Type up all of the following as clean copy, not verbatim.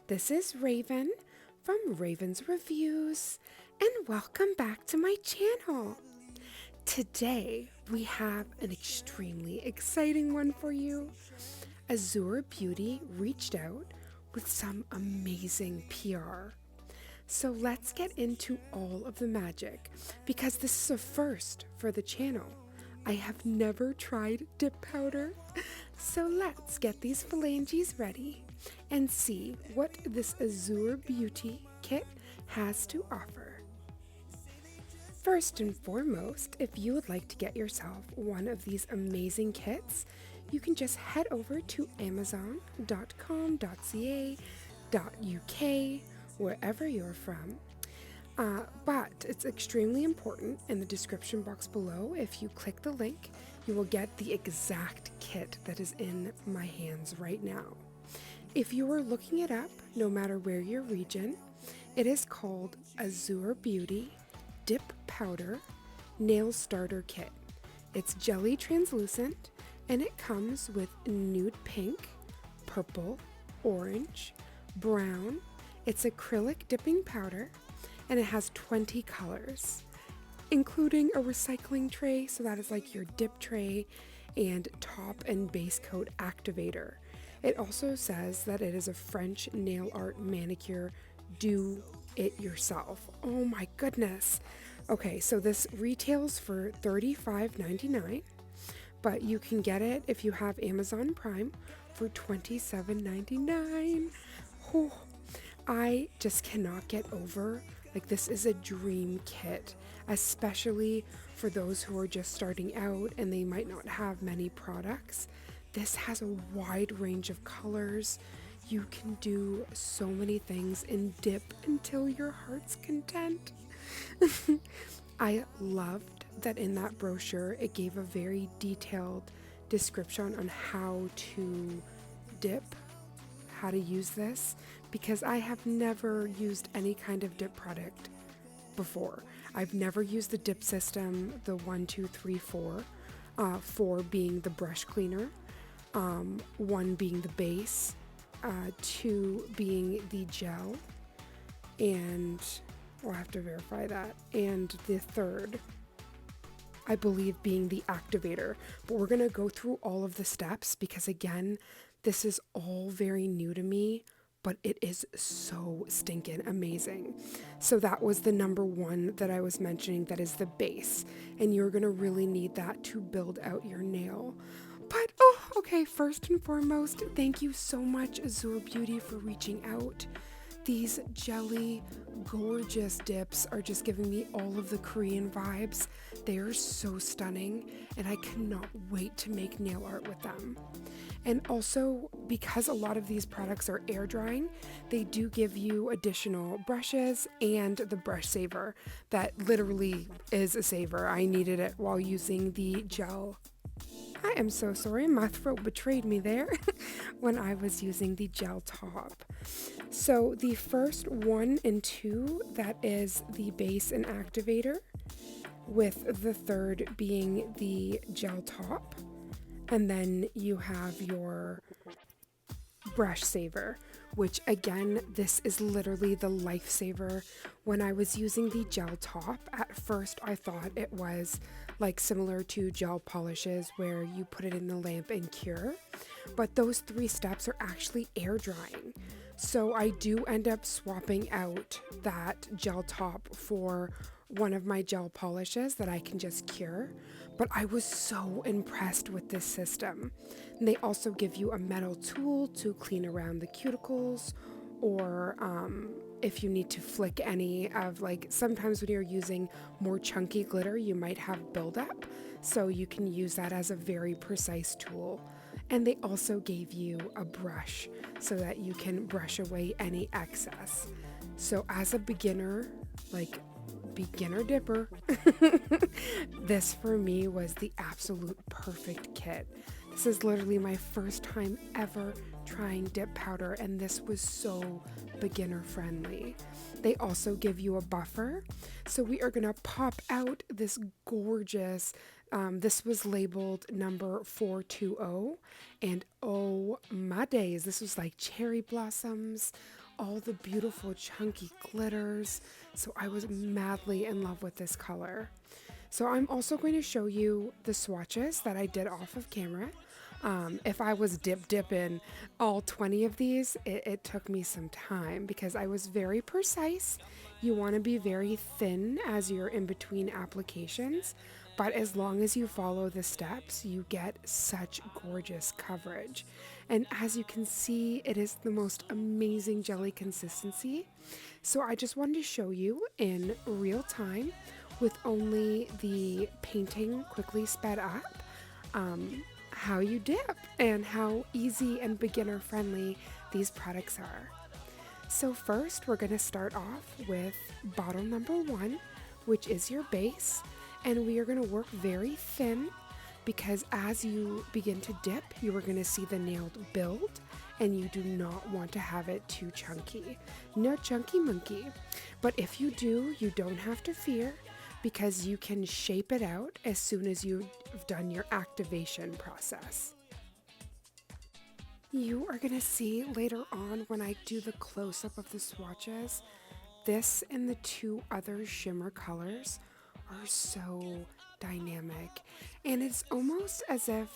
This is Raven from Raven's Reviews, and welcome back to my channel. Today, we have an extremely exciting one for you. Azure Beauty reached out with some amazing PR. So let's get into all of the magic, because this is a first for the channel. I have never tried dip powder, so let's get these phalanges ready and see what this Azure Beauty kit has to offer. First and foremost, if you would like to get yourself one of these amazing kits, you can just head over to amazon.com.ca.uk, wherever you're from. But it's extremely important in the description box below. If you click the link, you will get the exact kit that is in my hands right now. If you are looking it up, no matter where your region, it is called Azure Beauty Dip Powder Nail Starter Kit. It's jelly translucent, and it comes with nude pink, purple, orange, brown. It's acrylic dipping powder, and it has 20 colors, including a recycling tray, so that is like your dip tray, and top and base coat activator. It also says that it is a French nail art manicure do it yourself. Oh my goodness. Okay, so this retails for $35.99, but you can get it if you have Amazon Prime for $27.99. Oh, I just cannot get over, like, this is a dream kit, especially for those who are just starting out and they might not have many products. This has a wide range of colors. You can do so many things and dip until your heart's content. I loved that in that brochure it gave a very detailed description on how to dip, how to use this, because I have never used any kind of dip product before. I've never used the dip system, the 1, 2, 3, 4, 4 being the brush cleaner, 1 being the base, 2 being the gel, and I'll have to verify that, and the third, I believe, being the activator. But we're going to go through all of the steps because, again, this is all very new to me, but it is so stinking amazing. So that was the number 1 that I was mentioning, that is the base, and you're going to really need that to build out your nail. But, okay, first and foremost, thank you so much, Azure Beauty, for reaching out. These jelly, gorgeous dips are just giving me all of the Korean vibes. They are so stunning, and I cannot wait to make nail art with them. And also, because a lot of these products are air drying, they do give you additional brushes and the brush saver that literally is a saver. I needed it while using the gel. I am so sorry, my throat betrayed me there when I was using the gel top. So the first 1 and 2, that is the base and activator, with the third being the gel top. And then you have your brush saver, which, again, this is literally the lifesaver. When I was using the gel top, at first I thought it was like similar to gel polishes where you put it in the lamp and cure, but those 3 steps are actually air drying. So I do end up swapping out that gel top for one of my gel polishes that I can just cure. But I was so impressed with this system. And they also give you a metal tool to clean around the cuticles, or if you need to flick any of, like, sometimes when you're using more chunky glitter, you might have buildup. So you can use that as a very precise tool. And they also gave you a brush so that you can brush away any excess. So as a beginner, like beginner dipper, this for me was the absolute perfect kit. This is literally my first time ever trying dip powder, and this was so beginner friendly. They also give you a buffer, so we are gonna pop out this gorgeous, this was labeled number 420, and oh my days, this was like cherry blossoms all the beautiful chunky glitters. So I was madly in love with this color. So I'm also going to show you the swatches that I did off of camera. If I was dipping all 20 of these, it took me some time because I was very precise. You want to be very thin as you're in between applications, but as long as you follow the steps, you get such gorgeous coverage. And as you can see, it is the most amazing jelly consistency. So I just wanted to show you in real time with only the painting quickly sped up, how you dip and how easy and beginner friendly these products are. So first we're going to start off with bottle number 1, which is your base, and we are going to work very thin because as you begin to dip, you are going to see the nail build, and you do not want to have it too chunky. No chunky monkey. But if you do, you don't have to fear, because you can shape it out as soon as you've done your activation process. You are going to see later on when I do the close-up of the swatches, this and the 2 other shimmer colors are so dynamic. And it's almost as if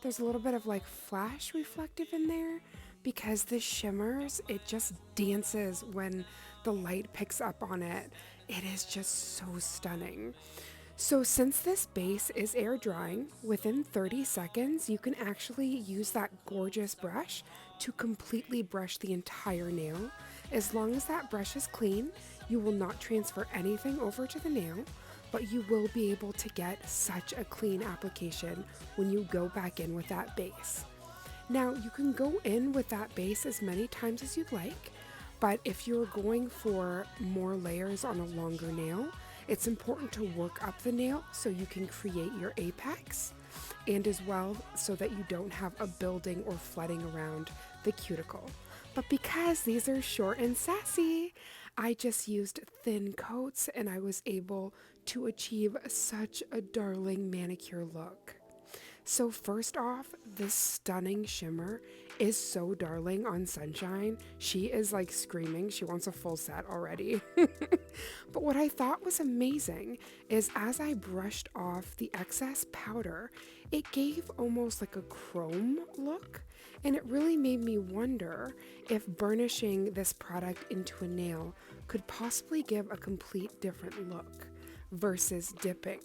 there's a little bit of like flash reflective in there, because the shimmers, it just dances when the light picks up on it. It is just so stunning. So since this base is air drying, within 30 seconds, you can actually use that gorgeous brush to completely brush the entire nail. As long as that brush is clean, you will not transfer anything over to the nail, but you will be able to get such a clean application when you go back in with that base. Now, you can go in with that base as many times as you'd like, but if you're going for more layers on a longer nail, it's important to work up the nail so you can create your apex, and as well so that you don't have a building or flooding around the cuticle. But because these are short and sassy, I just used thin coats and I was able to achieve such a darling manicure look. So first off, this stunning shimmer is so darling on Sunshine. She is like screaming. She wants a full set already. But what I thought was amazing is as I brushed off the excess powder, it gave almost like a chrome look. And it really made me wonder if burnishing this product into a nail could possibly give a complete different look versus dipping.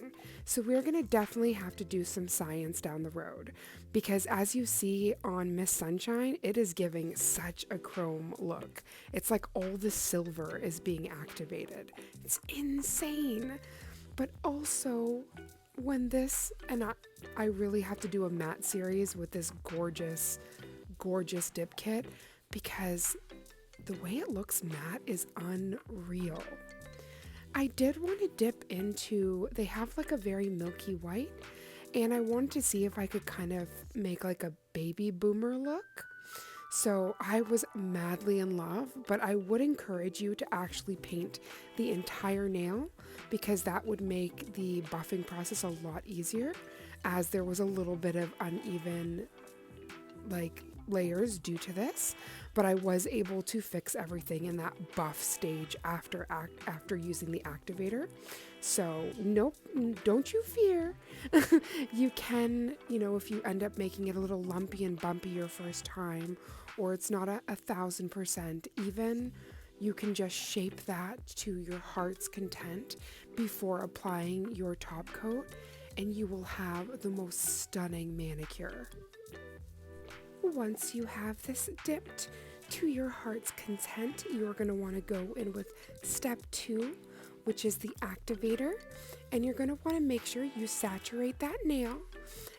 So we're going to definitely have to do some science down the road, because as you see on Miss Sunshine, it is giving such a chrome look. It's like all the silver is being activated. It's insane. But also when this, and I really have to do a matte series with this gorgeous dip kit, because the way it looks matte is unreal. I did want to dip into, they have like a very milky white, and I wanted to see if I could kind of make like a baby boomer look. So I was madly in love, but I would encourage you to actually paint the entire nail, because that would make the buffing process a lot easier, as there was a little bit of uneven like layers due to this, but I was able to fix everything in that buff stage after using the activator. So nope, don't you fear. You can, if you end up making it a little lumpy and bumpy your first time, or it's not 1,000% even, you can just shape that to your heart's content before applying your top coat, and you will have the most stunning manicure. Once you have this dipped to your heart's content, you're going to want to go in with step 2, which is the activator, and you're going to want to make sure you saturate that nail,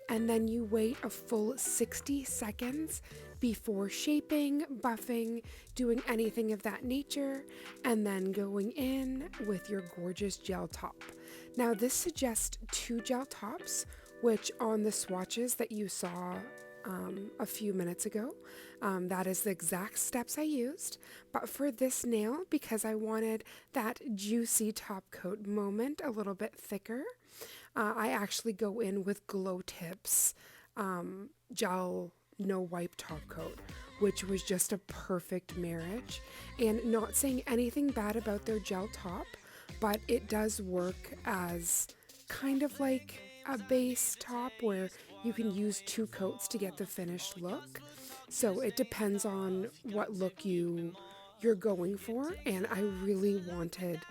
and then you wait a full 60 seconds before shaping, buffing, doing anything of that nature, and then going in with your gorgeous gel top. Now this suggests 2 gel tops, which on the swatches that you saw a few minutes ago, that is the exact steps I used. But for this nail, because I wanted that juicy top coat moment a little bit thicker, I actually go in with Glow Tips gel no wipe top coat, which was just a perfect marriage. And not saying anything bad about their gel top, but it does work as kind of like a base top where you can use 2 coats to get the finished look. So it depends on what look you're going for, and I really wanted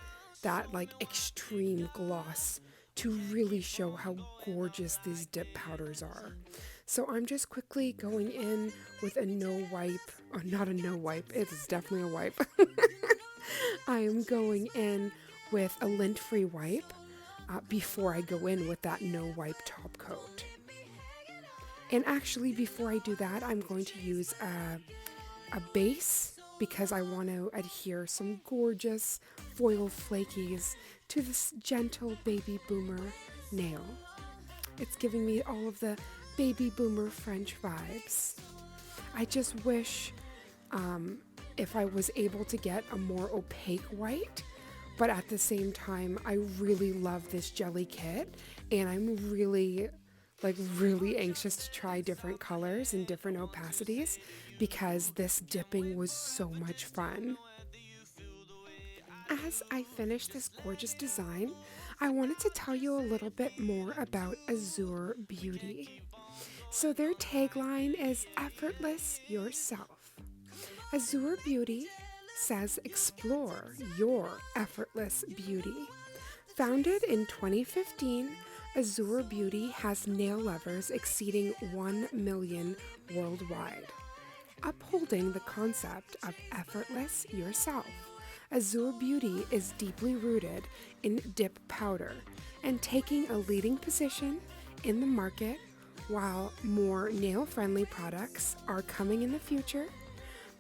that like extreme gloss to really show how gorgeous these dip powders are. So I'm just quickly going in with a no wipe, or not a no wipe, it is definitely a wipe. I am going in with a lint-free wipe before I go in with that no wipe top coat. And actually, before I do that, I'm going to use a base because I want to adhere some gorgeous foil flakies to this gentle baby boomer nail. It's giving me all of the baby boomer French vibes. I just wish if I was able to get a more opaque white, but at the same time, I really love this jelly kit, and I'm really anxious to try different colors and different opacities because this dipping was so much fun. As I finish this gorgeous design, I wanted to tell you a little bit more about Azure Beauty. So their tagline is effortless yourself. Azure Beauty says explore your effortless beauty. Founded in 2015, Azure Beauty has nail lovers exceeding 1 million worldwide. Upholding the concept of effortless yourself, Azure Beauty is deeply rooted in dip powder and taking a leading position in the market. While more nail-friendly products are coming in the future,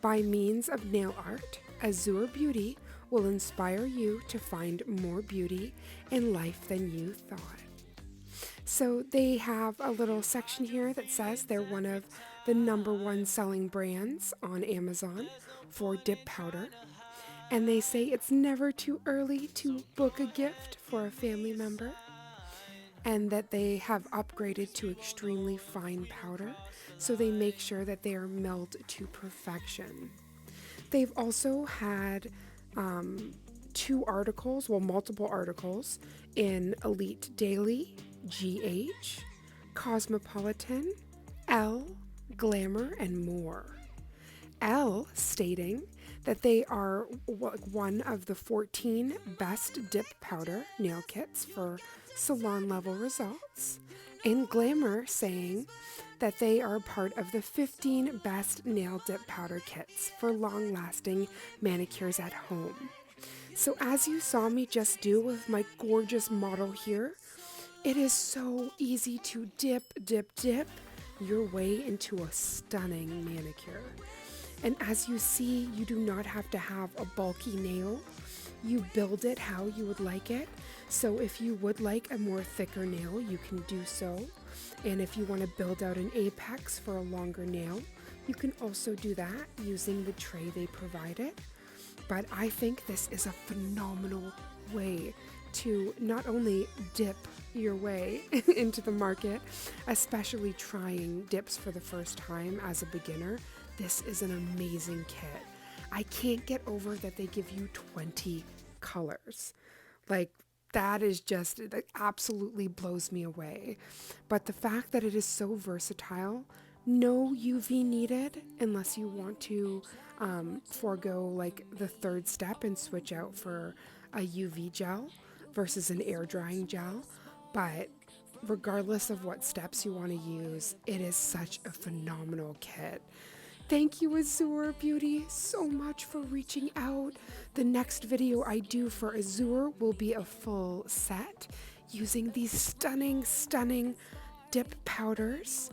by means of nail art, Azure Beauty will inspire you to find more beauty in life than you thought. So they have a little section here that says they're one of the #1 selling brands on Amazon for dip powder. And they say it's never too early to book a gift for a family member. And that they have upgraded to extremely fine powder, so they make sure that they are milled to perfection. They've also had multiple articles in Elite Daily, GH, Cosmopolitan, Elle, Glamour, and more. Elle stating that they are one of the 14 best dip powder nail kits for salon level results, and Glamour saying that they are part of the 15 best nail dip powder kits for long lasting manicures at home. So as you saw me just do with my gorgeous model here, it is so easy to dip your way into a stunning manicure. And as you see, you do not have to have a bulky nail. You build it how you would like it. So if you would like a more thicker nail, you can do so. And if you want to build out an apex for a longer nail, you can also do that using the tray they provided. But I think this is a phenomenal way to not only dip your way into the market, especially trying dips for the first time as a beginner. This is an amazing kit. I can't get over that they give you 20 colors. Like, that is just, that absolutely blows me away. But the fact that it is so versatile, no UV needed unless you want to forego like the third step and switch out for a UV gel versus an air drying gel. But regardless of what steps you want to use, it is such a phenomenal kit. Thank you, Azure Beauty, so much for reaching out. The next video I do for Azure will be a full set using these stunning dip powders.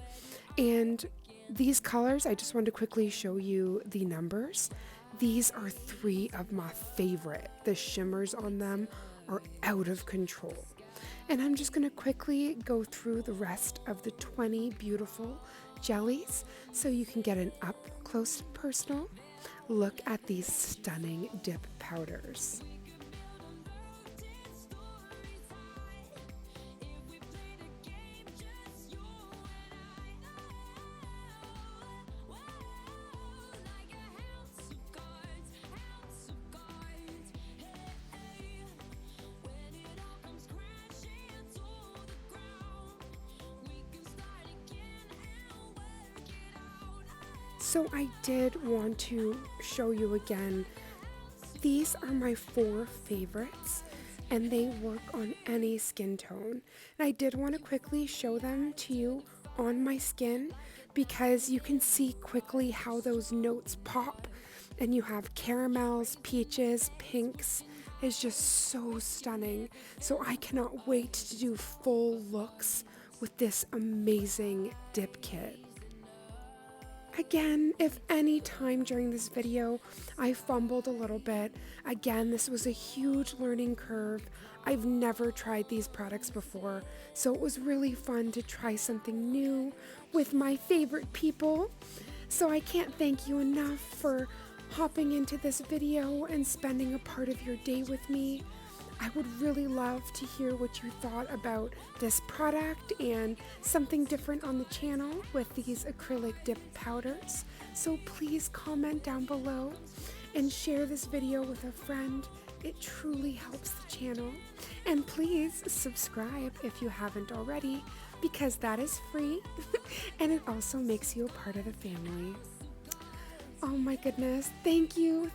And these colors, I just wanted to quickly show you the numbers. These are 3 of my favorite. The shimmers on them are out of control. And I'm just going to quickly go through the rest of the 20 beautiful jellies so you can get an up close personal look at these stunning dip powders. So I did want to show you again. These are my 4 favorites, and they work on any skin tone. And I did want to quickly show them to you on my skin because you can see quickly how those notes pop. And you have caramels, peaches, pinks. It's just so stunning. So I cannot wait to do full looks with this amazing dip kit. Again, if any time during this video I fumbled a little bit, again, this was a huge learning curve. I've never tried these products before, so it was really fun to try something new with my favorite people. So I can't thank you enough for hopping into this video and spending a part of your day with me. I would really love to hear what you thought about this product and something different on the channel with these acrylic dip powders. So please comment down below and share this video with a friend. It truly helps the channel. And please subscribe if you haven't already, because that is free and it also makes you a part of the family. Oh my goodness, thank you,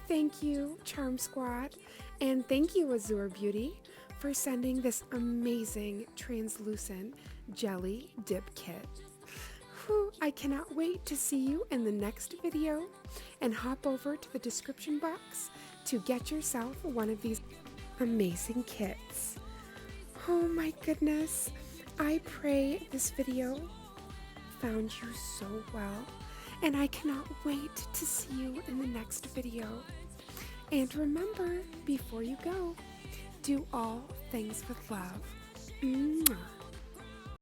Charm Squad, and thank you, Azure Beauty, for sending this amazing translucent jelly dip kit. Whew, I cannot wait to see you in the next video, and hop over to the description box to get yourself one of these amazing kits. Oh my goodness, I pray this video found you so well. And I cannot wait to see you in the next video. And remember, before you go, do all things with love. Mwah.